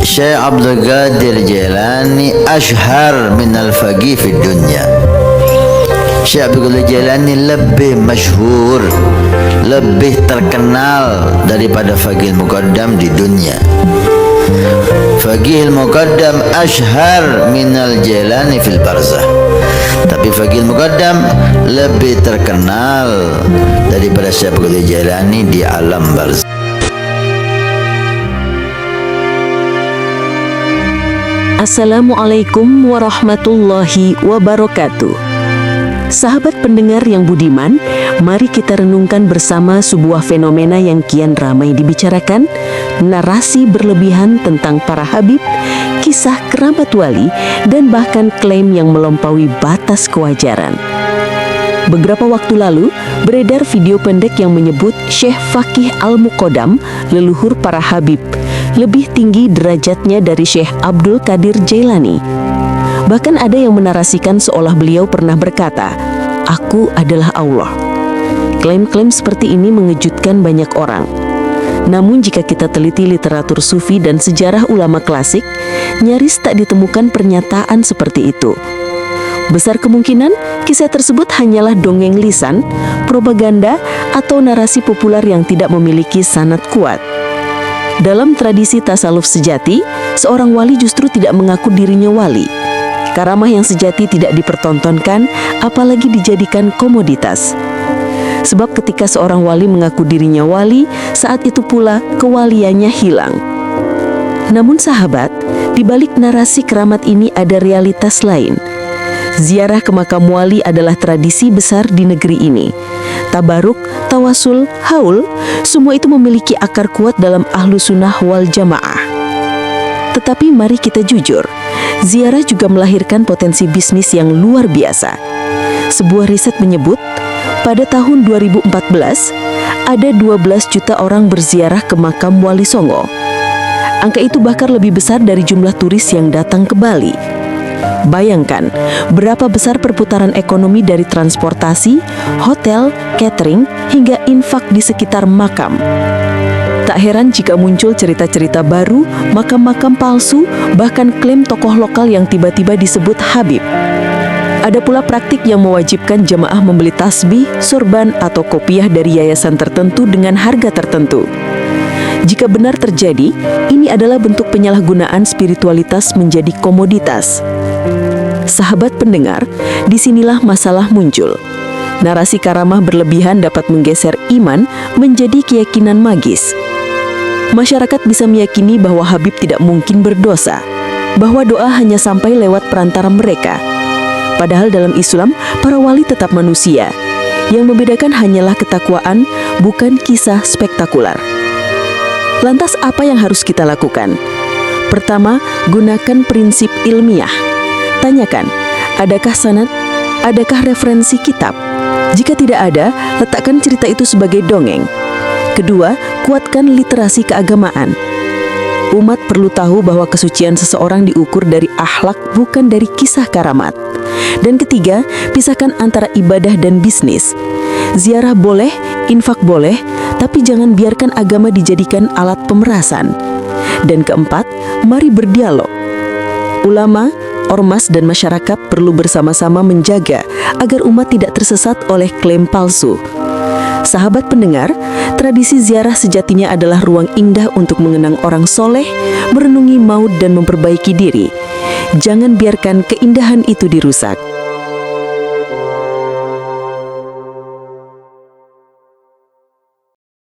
Syekh Abdul Qadir Jailani ashhar min al-faqih fi dunya. Syekh Abdul Qadir Jailani lebih masyhur, lebih terkenal daripada Faqih Muqaddam di dunia. Faqih Muqaddam ashhar min al-Jailani fil barzah. Tapi Faqih Muqaddam lebih terkenal daripada Syekh Abdul Qadir Jailani di alam barzah. Assalamualaikum warahmatullahi wabarakatuh. Sahabat pendengar yang budiman, mari kita renungkan bersama sebuah fenomena yang kian ramai dibicarakan, narasi berlebihan tentang para habib, kisah keramat wali, dan bahkan klaim yang melampaui batas kewajaran. Beberapa waktu lalu, beredar video pendek yang menyebut Syekh Faqih Al-Muqaddam, leluhur para habib, lebih tinggi derajatnya dari Syekh Abdul Qadir Jailani. Bahkan ada yang menarasikan seolah beliau pernah berkata, "Aku adalah Allah." Klaim-klaim seperti ini mengejutkan banyak orang. Namun jika kita teliti literatur sufi dan sejarah ulama klasik, nyaris tak ditemukan pernyataan seperti itu. Besar kemungkinan kisah tersebut hanyalah dongeng lisan, propaganda, atau narasi populer yang tidak memiliki sanad kuat. Dalam tradisi tasawuf sejati, seorang wali justru tidak mengaku dirinya wali. Karamah yang sejati tidak dipertontonkan, apalagi dijadikan komoditas. Sebab ketika seorang wali mengaku dirinya wali, saat itu pula kewaliannya hilang. Namun sahabat, di balik narasi keramat ini ada realitas lain. Ziarah ke makam wali adalah tradisi besar di negeri ini. Tabaruk, tawasul, haul, semua itu memiliki akar kuat dalam ahlu sunnah wal jamaah. Tetapi mari kita jujur, ziarah juga melahirkan potensi bisnis yang luar biasa. Sebuah riset menyebut, pada tahun 2014, ada 12 juta orang berziarah ke makam Wali Songo. Angka itu bahkan lebih besar dari jumlah turis yang datang ke Bali. Bayangkan, berapa besar perputaran ekonomi dari transportasi, hotel, catering, hingga infak di sekitar makam. Tak heran jika muncul cerita-cerita baru, makam-makam palsu, bahkan klaim tokoh lokal yang tiba-tiba disebut Habib. Ada pula praktik yang mewajibkan jemaah membeli tasbih, sorban, atau kopiah dari yayasan tertentu dengan harga tertentu. Jika benar terjadi, ini adalah bentuk penyalahgunaan spiritualitas menjadi komoditas. Sahabat pendengar, disinilah masalah muncul. Narasi karamah berlebihan dapat menggeser iman menjadi keyakinan magis. Masyarakat bisa meyakini bahwa Habib tidak mungkin berdosa, bahwa doa hanya sampai lewat perantara mereka. Padahal dalam Islam, para wali tetap manusia. Yang membedakan hanyalah ketakwaan, bukan kisah spektakuler. Lantas apa yang harus kita lakukan? Pertama, gunakan prinsip ilmiah. Tanyakan, adakah sanad? Adakah referensi kitab? Jika tidak ada, letakkan cerita itu sebagai dongeng. Kedua, kuatkan literasi keagamaan. Umat perlu tahu bahwa kesucian seseorang diukur dari akhlak, bukan dari kisah karamat. Dan ketiga, pisahkan antara ibadah dan bisnis. Ziarah boleh, infak boleh, tapi jangan biarkan agama dijadikan alat pemerasan. Dan keempat, mari berdialog. Ulama, ormas, dan masyarakat perlu bersama-sama menjaga agar umat tidak tersesat oleh klaim palsu. Sahabat pendengar, tradisi ziarah sejatinya adalah ruang indah untuk mengenang orang soleh, merenungi maut, dan memperbaiki diri. Jangan biarkan keindahan itu dirusak.